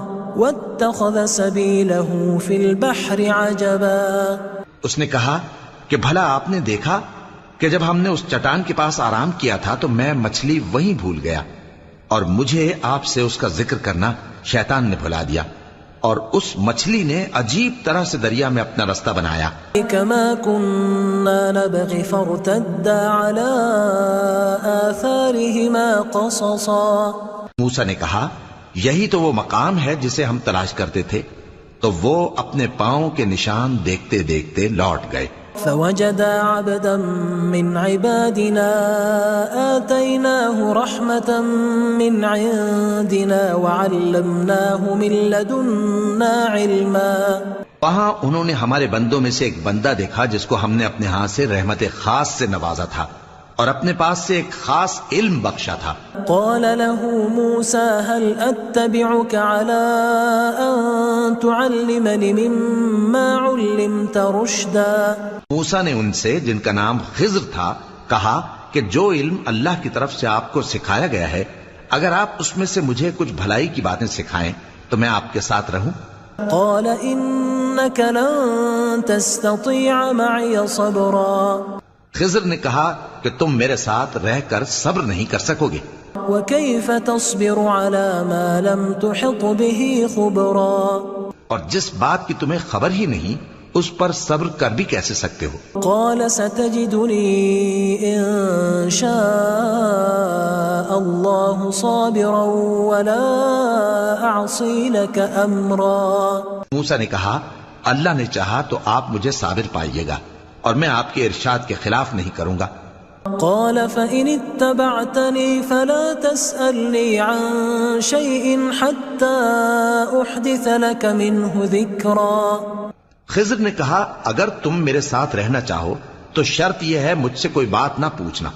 واتخذ سبيله في البحر عجبا، اس نے کہا کہ بھلا آپ نے دیکھا کہ جب ہم نے اس چٹان کے پاس آرام کیا تھا تو میں مچھلی وہیں بھول گیا اور مجھے آپ سے اس کا ذکر کرنا شیطان نے بھلا دیا، اور اس مچھلی نے عجیب طرح سے دریا میں اپنا رستہ بنایا۔ كما كنا نبغي فارتدا على آثارهما قصصا، موسیٰ نے کہا یہی تو وہ مقام ہے جسے ہم تلاش کرتے تھے، تو وہ اپنے پاؤں کے نشان دیکھتے دیکھتے لوٹ گئے۔ فوجدا عبدا من عبادنا آتيناه رحمة من عندنا وعلمناه من لدنا علما، وہاں انہوں نے ہمارے بندوں میں سے ایک بندہ دیکھا جس کو ہم نے اپنے ہاں سے رحمت خاص سے نوازا تھا اور اپنے پاس سے ایک خاص علم بخشا تھا۔ قال له موسى هل أتبعك على أن تعلمني مما علمت رشدا، موسیٰ نے ان سے جن کا نام خضر تھا کہا کہ جو علم اللہ کی طرف سے آپ کو سکھایا گیا ہے اگر آپ اس میں سے مجھے کچھ بھلائی کی باتیں سکھائیں تو میں آپ کے ساتھ رہوں۔ قال إنك لن تستطيع معي صبرا، خضر نے کہا کہ تم میرے ساتھ رہ کر صبر نہیں کر سکو گے۔ وكيف تصبر على ما لم تحط به خبرا، اور جس بات کی تمہیں خبر ہی نہیں اس پر صبر کر بھی کیسے سکتے ہو؟ قال ستجدني إن شاء الله صابرا ولا أعصي لك أمرا، موسیٰ نے کہا اللہ نے چاہا تو آپ مجھے صابر پائیے گا اور میں آپ کے ارشاد کے خلاف نہیں کروں گا۔ قال فإن اتبعتني فلا تسألني عن شيء حتى أحدث لك منه ذكرا، خضر نے کہا اگر تم میرے ساتھ رہنا چاہو تو شرط یہ ہے مجھ سے کوئی بات نہ پوچھنا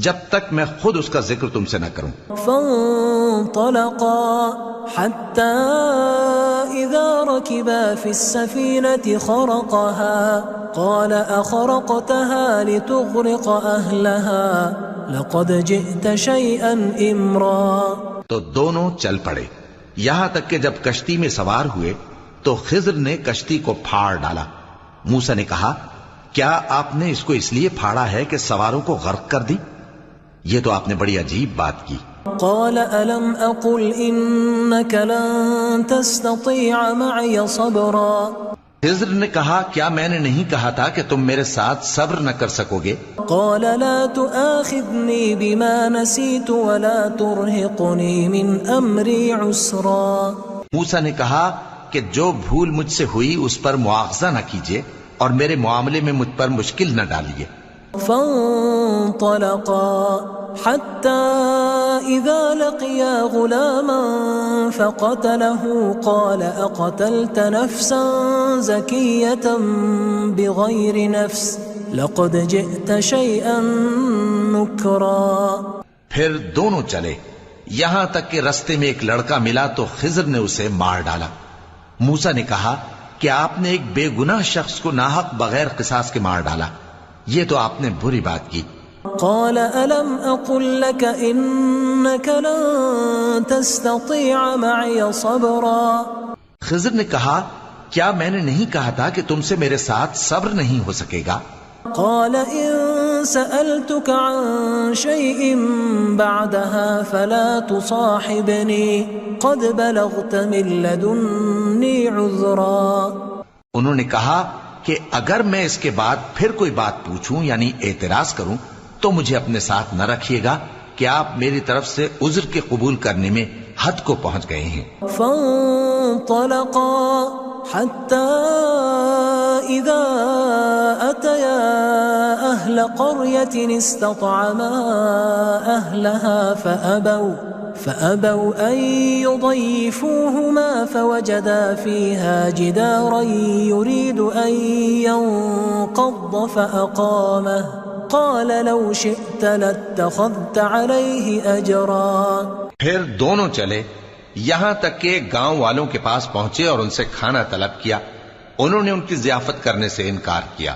جب تک میں خود اس کا ذکر تم سے نہ کروں۔ فانطلقا حتى إذا ركبا في السفينة خرقها قال أخرقتها لتغرق أهلها لقد جئت شيئا إمرا، تو دونوں چل پڑے یہاں تک کہ جب کشتی میں سوار ہوئے تو خضر نے کشتی کو پھاڑ ڈالا۔ موسیٰ نے کہا کیا آپ نے اس کو اس لیے پھاڑا ہے کہ سواروں کو غرق کر دی؟ یہ تو آپ نے بڑی عجیب بات کی۔ قال ألم أقل إنك لن تستطيع معي صبرا، خضر نے کہا کیا میں نے نہیں کہا تھا کہ تم میرے ساتھ صبر نہ کر سکو گے؟ قال لا تؤاخذني بما نسيت ولا ترهقني من أمري عسرا، موسیٰ نے کہا کہ جو بھول مجھ سے ہوئی اس پر مواخذہ نہ کیجیے اور میرے معاملے میں مجھ پر مشکل نہ ڈالیے۔ فانطلقا حتى إذا لقيا غلاما فقتله قال أقتلت نفسا زكية بغير نفس لقد جئت شيئا نكرا. پھر دونوں چلے یہاں تک کہ رستے میں ایک لڑکا ملا تو خضر نے اسے مار ڈالا. موسیٰ نے کہا کہ آپ نے ایک بے گناہ شخص کو ناحق بغیر قصاص کے مار ڈالا، یہ تو آپ نے بری بات کی. قال ألم أقل لك إنك لن تستطيع معي صبرا. خضر نے کہا کیا میں نے نہیں کہا تھا کہ تم سے میرے ساتھ صبر نہیں ہو سکے گا؟ قال إن سألتك عن شيء بعدها فلا تصاحبني قد بلغت من لدني عذرا. انہوں نے کہا کہ اگر میں اس کے بعد پھر کوئی بات پوچھوں یعنی اعتراض کروں تو مجھے اپنے ساتھ نہ رکھیے گا کہ آپ میری طرف سے عذر کے قبول کرنے میں حد کو پہنچ گئے ہیں. فانطلقا حتى إذا أتيا أهل قرية استطعما أهلها فأبوا أن يضيفوهما فوجدا فيها جدارا يريد أن ينقض فأقامه قال لو شئت لاتخذت عليه أجرا. پھر دونوں چلے یہاں تک کہ گاؤں والوں کے پاس پہنچے اور ان سے کھانا طلب کیا. انہوں نے ان کی ضیافت کرنے سے انکار کیا.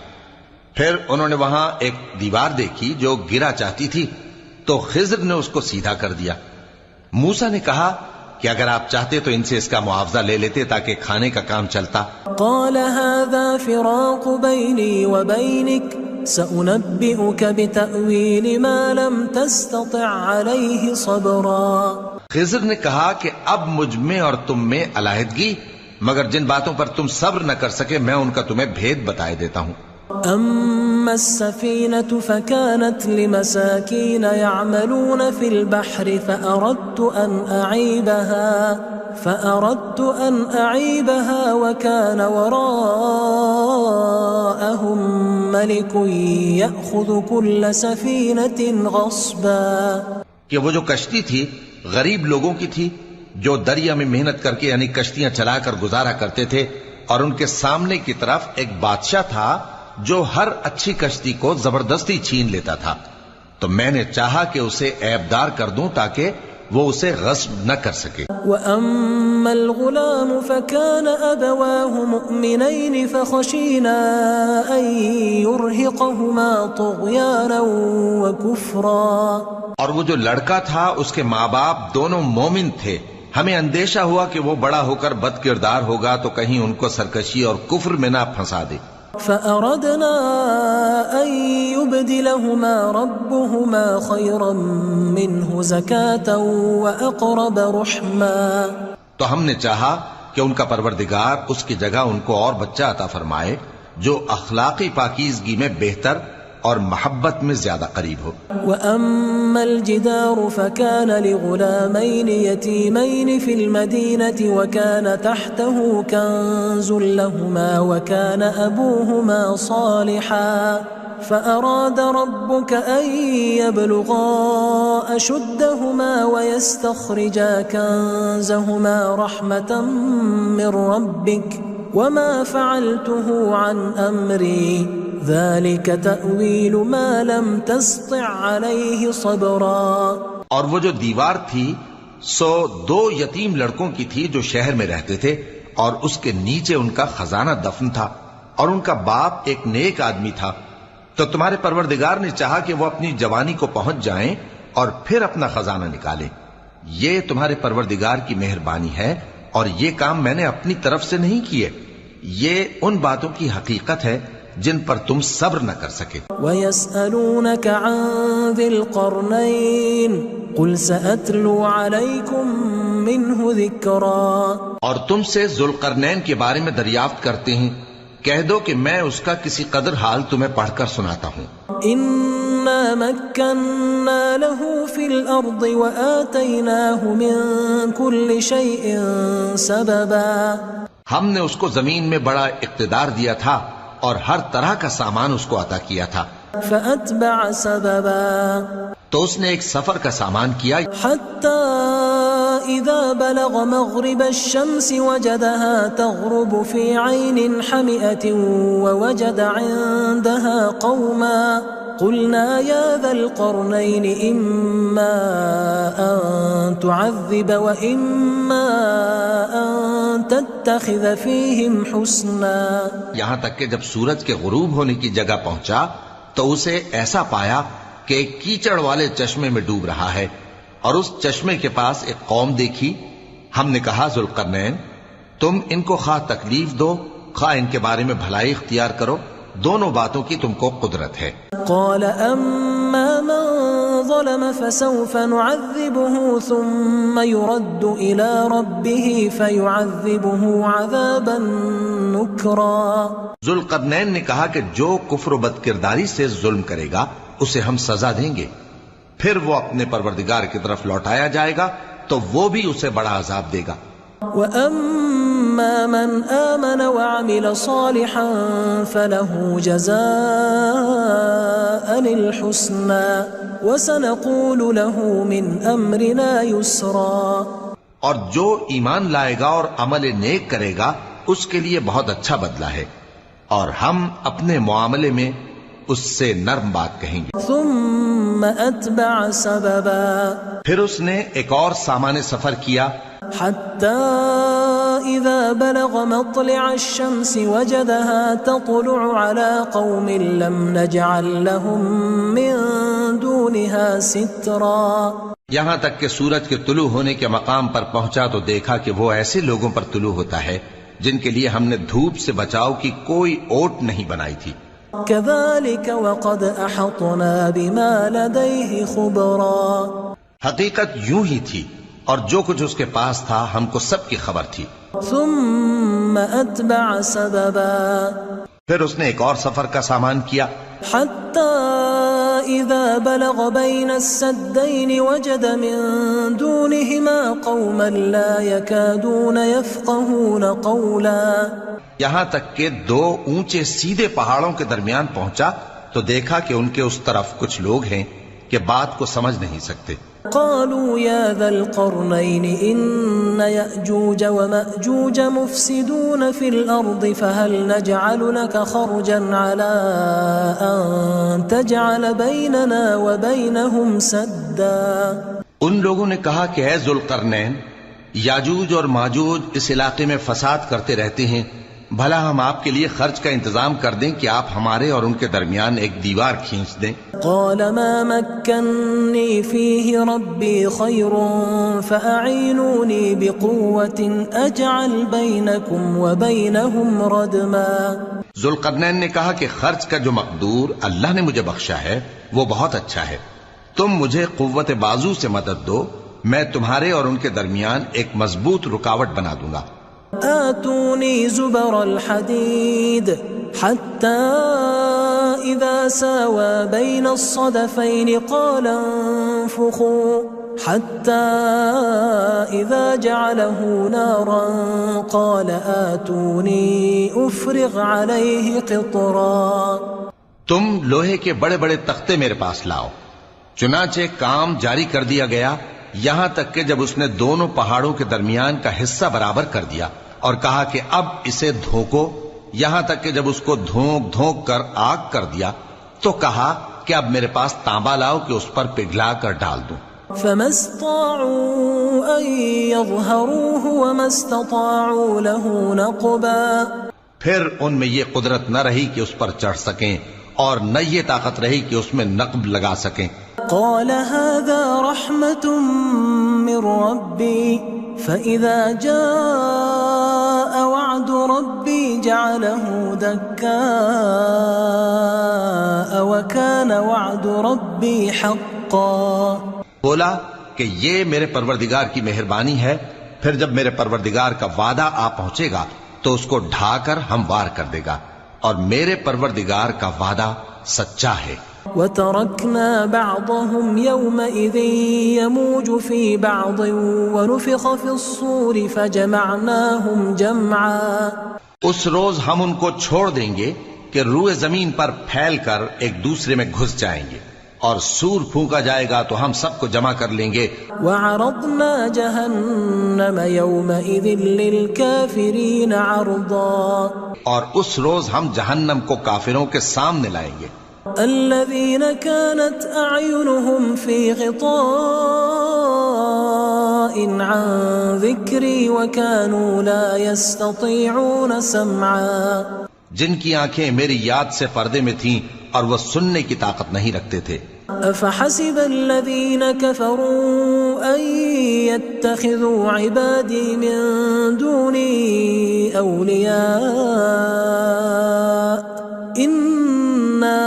پھر انہوں نے وہاں ایک دیوار دیکھی جو گرا چاہتی تھی تو خضر نے اس کو سیدھا کر دیا. موسیٰ نے کہا کہ اگر آپ چاہتے تو ان سے اس کا معاوضہ لے لیتے تاکہ کھانے کا کام چلتا. قال هذا فراق بيني وبينك سأنبئك بتأويل ما لم تستطع عليه صبرا. خضر نے کہا کہ اب مجھ میں اور تم میں علیحدگی، مگر جن باتوں پر تم صبر نہ کر سکے میں ان کا تمہیں بھید بتائے دیتا ہوں. أما السفينة فكانت لمساكين يعملون في البحر فأردت أن أعيبها وكان وراءهم ملك يأخذ كل سفينة غصبا. کہ وہ جو کشتی تھی غریب لوگوں کی تھی جو دریا میں محنت کر کے یعنی کشتیاں چلا کر گزارا کرتے تھے، اور ان کے سامنے کی طرف ایک بادشاہ تھا جو ہر اچھی کشتی کو زبردستی چھین لیتا تھا. تو میں نے چاہا کہ اسے عیبدار کر دوں تاکہ وہ اسے غصب نہ کر سکے. وَأَمَّا الْغُلَامُ فَكَانَ أَبَوَاهُ مُؤْمِنَيْنِ فَخَشِينَا أَن يُرْهِقَهُمَا طُغْيَانًا وَكُفْرًا. اور وہ جو لڑکا تھا اس کے ماں باپ دونوں مومن تھے، ہمیں اندیشہ ہوا کہ وہ بڑا ہو کر بد کردار ہوگا تو کہیں ان کو سرکشی اور کفر میں نہ پھنسا دے. فأردنا أن يبدلهما ربهما خيرا منه زكاة وأقرب رحما. تو ہم نے چاہا کہ ان کا پروردگار اس کی جگہ ان کو اور بچہ عطا فرمائے جو اخلاقی پاکیزگی میں بہتر اور محبت میں زیادہ قریب ہو. وَأَمَّا الْجِدَارُ فَكَانَ لِغُلَامَيْنِ يَتِيمَيْنِ فِي الْمَدِينَةِ وَكَانَ تَحْتَهُ كَنْزٌ لَهُمَا وَكَانَ أَبُوهُمَا صَالِحًا فَأَرَادَ رَبُّكَ أَنْ يَبْلُغَا أَشُدَّهُمَا وَيَسْتَخْرِجَا كَنْزَهُمَا رَحْمَةً مِّن رَبِّكَ وَمَا فَعَلْتُهُ عَنْ أَمْرِي ذَلِكَ تَأْوِيلُ مَا لَمْ تَسْطِعْ عَلَيْهِ صَبْرًا. اور وہ جو دیوار تھی سو دو یتیم لڑکوں کی تھی جو شہر میں رہتے تھے، اور اس کے نیچے ان کا خزانہ دفن تھا، اور ان کا باپ ایک نیک آدمی تھا. تو تمہارے پروردگار نے چاہا کہ وہ اپنی جوانی کو پہنچ جائیں اور پھر اپنا خزانہ نکالیں. یہ تمہارے پروردگار کی مہربانی ہے، اور یہ کام میں نے اپنی طرف سے نہیں کیے. یہ ان باتوں کی حقیقت ہے جن پر تم صبر نہ کر سکے. وَيَسْأَلُونَكَ عَنْ ذِي الْقَرْنَيْنِ قُلْ سَأَتْلُو عَلَيْكُمْ مِنْهُ ذِكْرًا. اور تم سے ذوالقرنین کے بارے میں دریافت کرتے ہیں، کہہ دو کہ میں اس کا کسی قدر حال تمہیں پڑھ کر سناتا ہوں. إِنَّا مَكَّنَّا لَهُ فِي الْأَرْضِ وَآتَيْنَاهُ مِنْ كُلِّ شَيْءٍ سَبَبًا. ہم نے اس کو زمین میں بڑا اقتدار دیا تھا اور ہر طرح کا سامان اس کو عطا کیا تھا. فأتبع سببا تو اس نے ایک سفر کا سامان کیا حتى إذا بلغ مغرب الشمس وجدها تغرب في عين حمئة ووجد عندها قوما قلنا يا ذا القرنين إما أن تعذب وإما أن تتخذ فيهم حسنا. یہاں تک کہ جب سورج کے غروب ہونے کی جگہ پہنچا تو اسے ایسا پایا کہ ایک کیچڑ والے چشمے میں ڈوب رہا ہے اور اس چشمے کے پاس ایک قوم دیکھی. ہم نے کہا ذوالقرنین تم ان کو خواہ تکلیف دو خواہ ان کے بارے میں بھلائی اختیار کرو، دونوں باتوں کی تم کو قدرت ہے. قال اما من ظلم فسوف نعذبه ثم يرد الى ربه فيعذبه عذابا نكرا. ذوالقرنین نے کہا کہ جو کفر و بد کرداری سے ظلم کرے گا اسے ہم سزا دیں گے، پھر وہ اپنے پروردگار کی طرف لوٹایا جائے گا تو وہ بھی اسے بڑا عذاب دے گا. وَأَمَّا مَنْ آمَنَ وَعَمِلَ صَالِحًا فَلَهُ جَزَاءً الْحُسْنَى وَسَنَقُولُ لَهُ مِنْ أَمْرِنَا يُسْرًا. اور جو ایمان لائے گا اور عمل نیک کرے گا اس کے لیے بہت اچھا بدلہ ہے، اور ہم اپنے معاملے میں اس سے نرم بات کہیں گے. ثم اتبع سببا پھر اس نے ایک اور سامان سفر کیا حتى اذا بلغ مطلع الشمس وجدها تطلع على قوم لم نجعل لهم من دونها سترا. یہاں تک کہ سورج کے طلوع ہونے کے مقام پر پہنچا تو دیکھا کہ وہ ایسے لوگوں پر طلوع ہوتا ہے جن کے لیے ہم نے دھوپ سے بچاؤ کی کوئی اوٹ نہیں بنائی تھی. كذلك وقد احطنا بما لديه خبرا. حقیقت یوں ہی تھی اور جو کچھ اس کے پاس تھا ہم کو سب کی خبر تھی. ثم اتبع سببا پھر اس نے ایک اور سفر کا سامان کیا حتى اذا بلغ بين السدين وجد من دونهما قوما لا يكادون يفقهون قولا. یہاں تک کہ دو اونچے سیدھے پہاڑوں کے درمیان پہنچا تو دیکھا کہ ان کے اس طرف کچھ لوگ ہیں کہ بات کو سمجھ نہیں سکتے. قالوا يا ذا القرنين إن يأجوج ومأجوج مفسدون في الأرض فهل نجعل لك خرجا على أن تجعل بيننا وبينهم سدا. ان لوگوں نے کہا کہ اے ذوالقرنین یاجوج اور ماجوج اس علاقے میں فساد کرتے رہتے ہیں، بھلا ہم آپ کے لیے خرچ کا انتظام کر دیں کہ آپ ہمارے اور ان کے درمیان ایک دیوار کھینچ دیں. قال ما مكنني فيه ربي خير فأعينوني بقوة أجعل بينكم وبينهم ردما. ذوالقرنین نے کہا کہ خرچ کا جو مقدور اللہ نے مجھے بخشا ہے وہ بہت اچھا ہے، تم مجھے قوت بازو سے مدد دو، میں تمہارے اور ان کے درمیان ایک مضبوط رکاوٹ بنا دوں گا. آتوني زبر الحديد حتى إذا ساوى بين الصدفين قال انفخوا حتى إذا جعله نارا قال آتوني أفرغ عليه قطرا. تم لوہے کے بڑے بڑے تختے میرے پاس لاؤ. چنانچہ کام جاری کر دیا گیا یہاں تک کہ جب اس نے دونوں پہاڑوں کے درمیان کا حصہ برابر کر دیا اور کہا کہ اب اسے دھوکو، یہاں تک کہ جب اس کو دھونک دھونک کر آگ کر دیا تو کہا کہ اب میرے پاس تانبا لاؤ کہ اس پر پگھلا کر ڈال دوں. فما استطاعوا ان يظهروه وما استطاعوا له نقبا. پھر ان میں یہ قدرت نہ رہی کہ اس پر چڑھ سکیں اور نہ یہ طاقت رہی کہ اس میں نقب لگا سکیں. قال هذا رحمة من ربي فإذا جاء وعد ربي جعله دكاء وكان وعد ربي حقا. بولا کہ یہ میرے پروردگار کی مہربانی ہے، پھر جب میرے پروردگار کا وعدہ آ پہنچے گا تو اس کو ڈھا کر ہموار کر دے گا، اور میرے پروردگار کا وعدہ سچا ہے. وَتَرَكْنَا بَعْضَهُمْ يَوْمَئِذٍ يَمُوجُ فِي بَعْضٍ وَنُفِخَ فِي الصُّورِ فَجَمَعْنَاهُمْ جَمْعًا. اس روز ہم ان کو چھوڑ دیں گے کہ روئے زمین پر پھیل کر ایک دوسرے میں گھس جائیں گے، اور سور پھونکا جائے گا تو ہم سب کو جمع کر لیں گے۔ وعرضنا جہنم یومئذ للکافرین عرضا، اور اس روز ہم جہنم کو کافروں کے سامنے لائیں گے۔ الذین كانت اعینہم فی غطاء عن ذکری وكانوا لا يستطيعون سمعا، جن کی آنکھیں میری یاد سے پردے میں تھیں اور وہ سننے کی طاقت نہیں رکھتے تھے۔ افحسب الذین كفروا ان يتخذوا عبادی من دونی اولیاء انا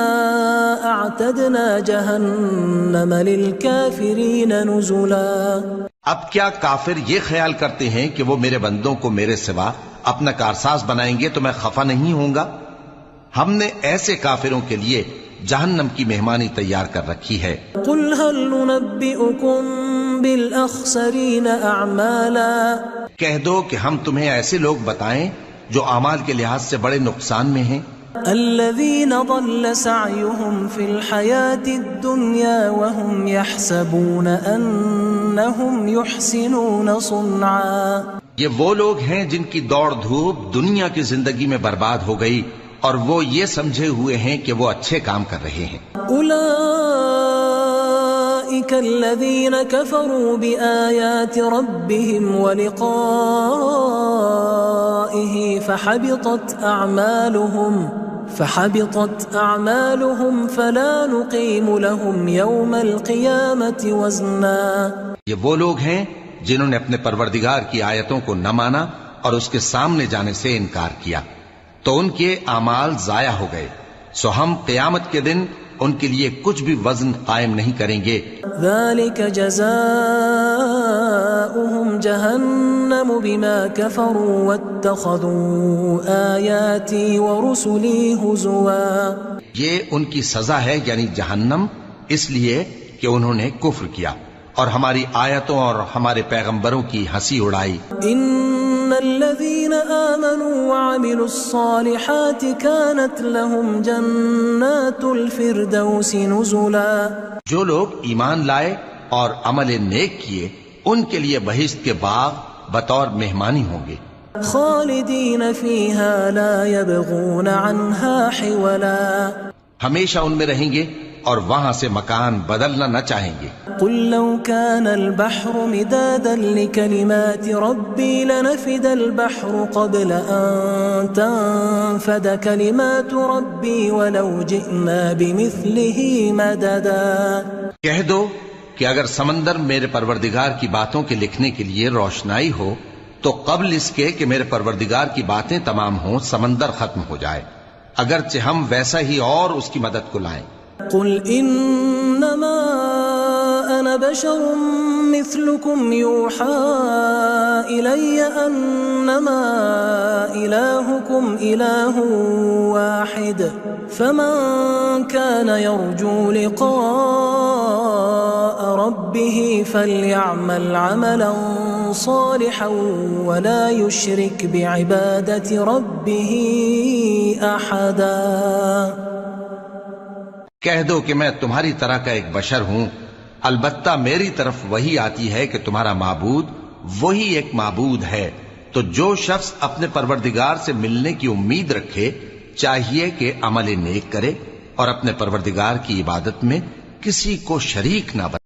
اعتدنا جہنم للکافرین نزلا۔ اب کیا کافر یہ خیال کرتے ہیں کہ وہ میرے بندوں کو میرے سوا اپنا کارساز بنائیں گے تو میں خفا نہیں ہوں گا؟ ہم نے ایسے کافروں کے لیے جہنم کی مہمانی تیار کر رکھی ہے۔ قل هل ننبئكم بالاخسرین اعمالا، کہہ دو کہ ہم تمہیں ایسے لوگ بتائیں جو اعمال کے لحاظ سے بڑے نقصان میں ہیں۔ الذین ضل سعیهم فی الحیاة الدنیا وهم یحسبون انہم یحسنون صنعا، یہ وہ لوگ ہیں جن کی دوڑ دھوپ دنیا کی زندگی میں برباد ہو گئی اور وہ یہ سمجھے ہوئے ہیں کہ وہ اچھے کام کر رہے ہیں۔ اولئک الذین کفروا بآیات ربهم ولقائه فحبطت اعمالهم فلا نقیم لهم یوم القیامة وزنا۔ یہ وہ لوگ ہیں جنہوں نے اپنے پروردگار کی آیتوں کو نہ مانا اور اس کے سامنے جانے سے انکار کیا تو ان کے اعمال ضائع ہو گئے، سو ہم قیامت کے دن ان کے لیے کچھ بھی وزن قائم نہیں کریں گے۔ ذلك جزاؤهم جہنم بما كفروا واتخذوا آیاتی ورسلی ہزوا، یہ ان کی سزا ہے یعنی جہنم، اس لیے کہ انہوں نے کفر کیا اور ہماری آیتوں اور ہمارے پیغمبروں کی ہنسی اڑائی۔ ان الذین آمنوا وعملوا الصالحات كانت لهم جنات الفردوس نزلا، جو لوگ ایمان لائے اور عمل نیک کیے ان کے لیے بہشت کے باغ بطور مہمانی ہوں گے، خالدین فیہا لا یبغون عنہا حولا، ہمیشہ ان میں رہیں گے اور وہاں سے مکان بدلنا نہ چاہیں گے۔ قل لو كان البحر مدادا لكلمات ربي لنفد البحر قبل أن تنفد كلمات ربي ولو جئنا بمثله مددا۔ کہہ دو کہ اگر سمندر میرے پروردگار کی باتوں کے لکھنے کے لیے روشنائی ہو تو قبل اس کے کہ میرے پروردگار کی باتیں تمام ہوں سمندر ختم ہو جائے، اگرچہ ہم ویسا ہی اور اس کی مدد کو لائیں۔ قل انما انا بشر مثلكم يوحى الي انما الهكم اله واحد فمن كان يرجو لقاء ربه فليعمل عملا صالحا ولا يشرك بعبادة ربه احدا۔ کہہ دو کہ میں تمہاری طرح کا ایک بشر ہوں، البتہ میری طرف وہی آتی ہے کہ تمہارا معبود وہی ایک معبود ہے، تو جو شخص اپنے پروردگار سے ملنے کی امید رکھے چاہیے کہ عمل نیک کرے اور اپنے پروردگار کی عبادت میں کسی کو شریک نہ بنائے۔